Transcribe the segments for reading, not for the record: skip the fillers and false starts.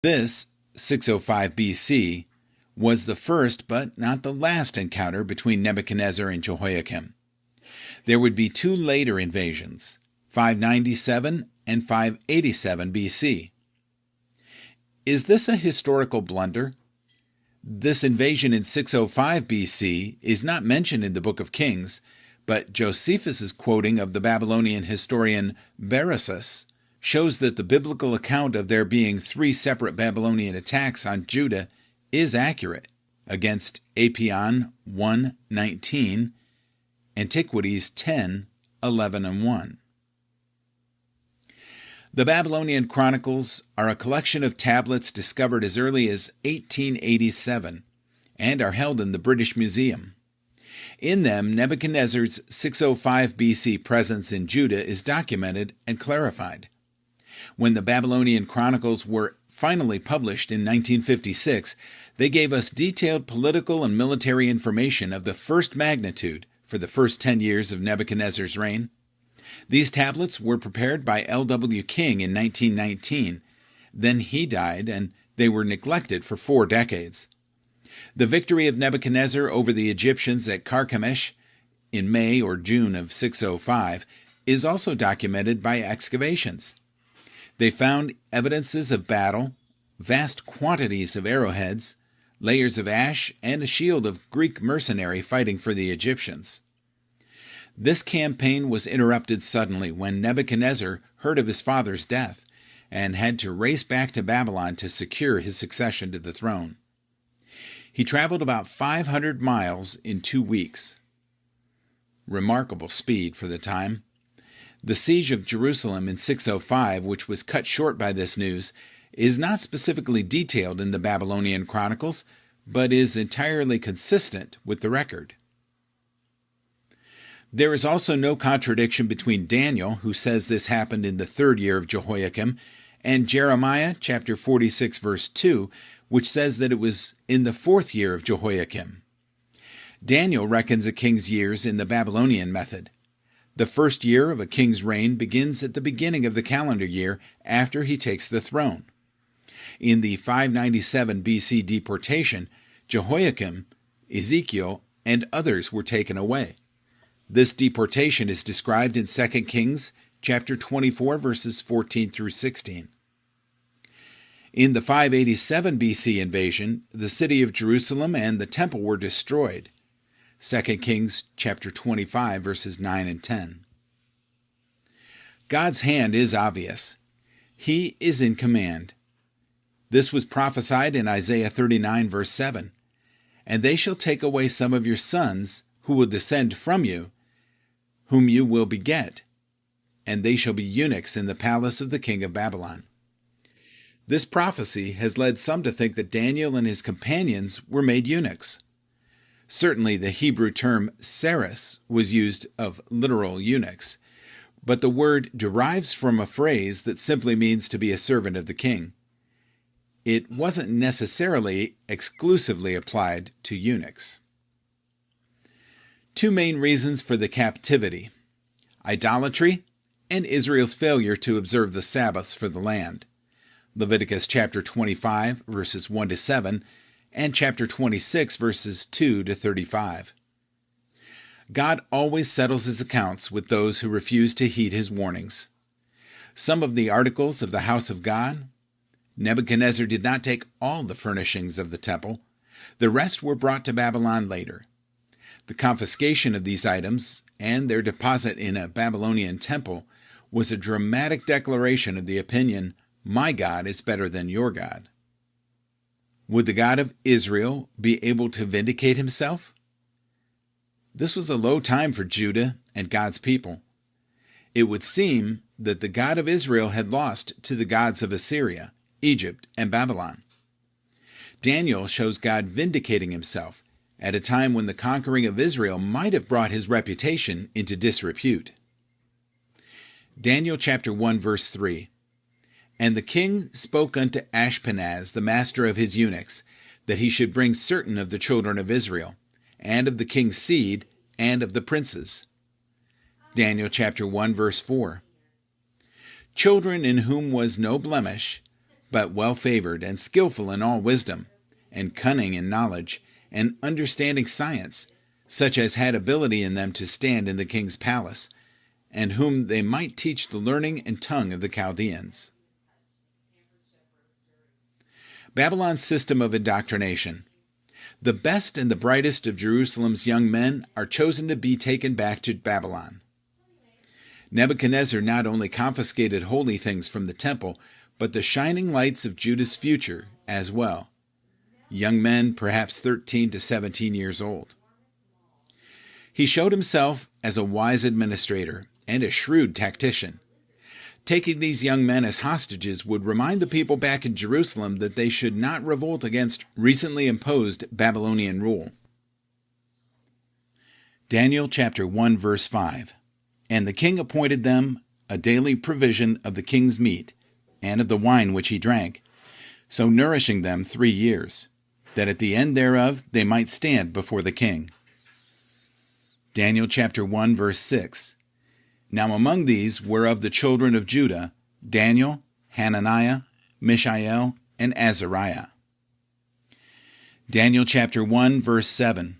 This, 605 BC, was the first but not the last encounter between Nebuchadnezzar and Jehoiakim. There would be two later invasions, 597 and 587 BC. Is this a historical blunder? This invasion in 605 BC is not mentioned in the Book of Kings, but Josephus' quoting of the Babylonian historian Berosus shows that the biblical account of there being three separate Babylonian attacks on Judah is accurate against Apion 1:19, Antiquities 10:11 and 1. The Babylonian Chronicles are a collection of tablets discovered as early as 1887 and are held in the British Museum. In them, Nebuchadnezzar's 605 BC presence in Judah is documented and clarified. When the Babylonian Chronicles were finally published in 1956, they gave us detailed political and military information of the first magnitude for the first 10 years of Nebuchadnezzar's reign. These tablets were prepared by L.W. King in 1919. Then he died, and they were neglected for 4 decades. The victory of Nebuchadnezzar over the Egyptians at Carchemish in May or June of 605 is also documented by excavations. They found evidences of battle, vast quantities of arrowheads, layers of ash, and a shield of Greek mercenary fighting for the Egyptians. This campaign was interrupted suddenly when Nebuchadnezzar heard of his father's death and had to race back to Babylon to secure his succession to the throne. He traveled about 500 miles in 2 weeks. Remarkable speed for the time. The siege of Jerusalem in 605, which was cut short by this news, is not specifically detailed in the Babylonian Chronicles, but is entirely consistent with the record. There is also no contradiction between Daniel, who says this happened in the 3rd year of Jehoiakim, and Jeremiah chapter 46 verse 2, which says that it was in the 4th year of Jehoiakim. Daniel reckons a king's years in the Babylonian method. The first year of a king's reign begins at the beginning of the calendar year after he takes the throne. In the 597 BC deportation, Jehoiakim, Ezekiel, and others were taken away. This deportation is described in 2 Kings chapter 24 verses 14 through 16. In the 587 BC invasion, the city of Jerusalem and the temple were destroyed. 2 Kings chapter 25 verses 9 and 10. God's hand is obvious. He is in command. This was prophesied in Isaiah 39 verse 7. And they shall take away some of your sons who will descend from you, whom you will beget, and they shall be eunuchs in the palace of the king of Babylon. This prophecy has led some to think that Daniel and his companions were made eunuchs. Certainly the Hebrew term seres was used of literal eunuchs, but the word derives from a phrase that simply means to be a servant of the king. It wasn't necessarily exclusively applied to eunuchs. 2 main reasons for the captivity: idolatry and Israel's failure to observe the Sabbaths for the land. Leviticus chapter 25 verses 1 to 7 and chapter 26 verses 2 to 35. God always settles his accounts with those who refuse to heed his warnings. Some of the articles of the house of God: Nebuchadnezzar did not take all the furnishings of the temple. The rest were brought to Babylon later. The confiscation of these items and their deposit in a Babylonian temple was a dramatic declaration of the opinion, "My God is better than your God." Would the God of Israel be able to vindicate himself? This was a low time for Judah and God's people. It would seem that the God of Israel had lost to the gods of Assyria, Egypt, and Babylon. Daniel shows God vindicating himself at a time when the conquering of Israel might have brought his reputation into disrepute. Daniel chapter 1 verse 3. And the king spoke unto Ashpenaz, the master of his eunuchs, that he should bring certain of the children of Israel, and of the king's seed, and of the princes. Daniel chapter 1 verse 4. Children in whom was no blemish, but well-favored and skillful in all wisdom, and cunning in knowledge, and understanding science, such as had ability in them to stand in the king's palace, and whom they might teach the learning and tongue of the Chaldeans. Babylon's system of indoctrination. The best and the brightest of Jerusalem's young men are chosen to be taken back to Babylon. Nebuchadnezzar not only confiscated holy things from the temple, but the shining lights of Judah's future as well. Young men, perhaps 13 to 17 years old. He showed himself as a wise administrator and a shrewd tactician. Taking these young men as hostages would remind the people back in Jerusalem that they should not revolt against recently imposed Babylonian rule. Daniel chapter 1 verse 5. And the king appointed them a daily provision of the king's meat, and of the wine which he drank, so nourishing them 3 years, that at the end thereof they might stand before the king. Daniel chapter 1 verse 6. Now among these were of the children of Judah Daniel, Hananiah, Mishael, and Azariah. Daniel chapter 1 verse 7.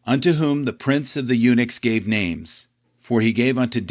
Unto whom the prince of the eunuchs gave names, for he gave unto Daniel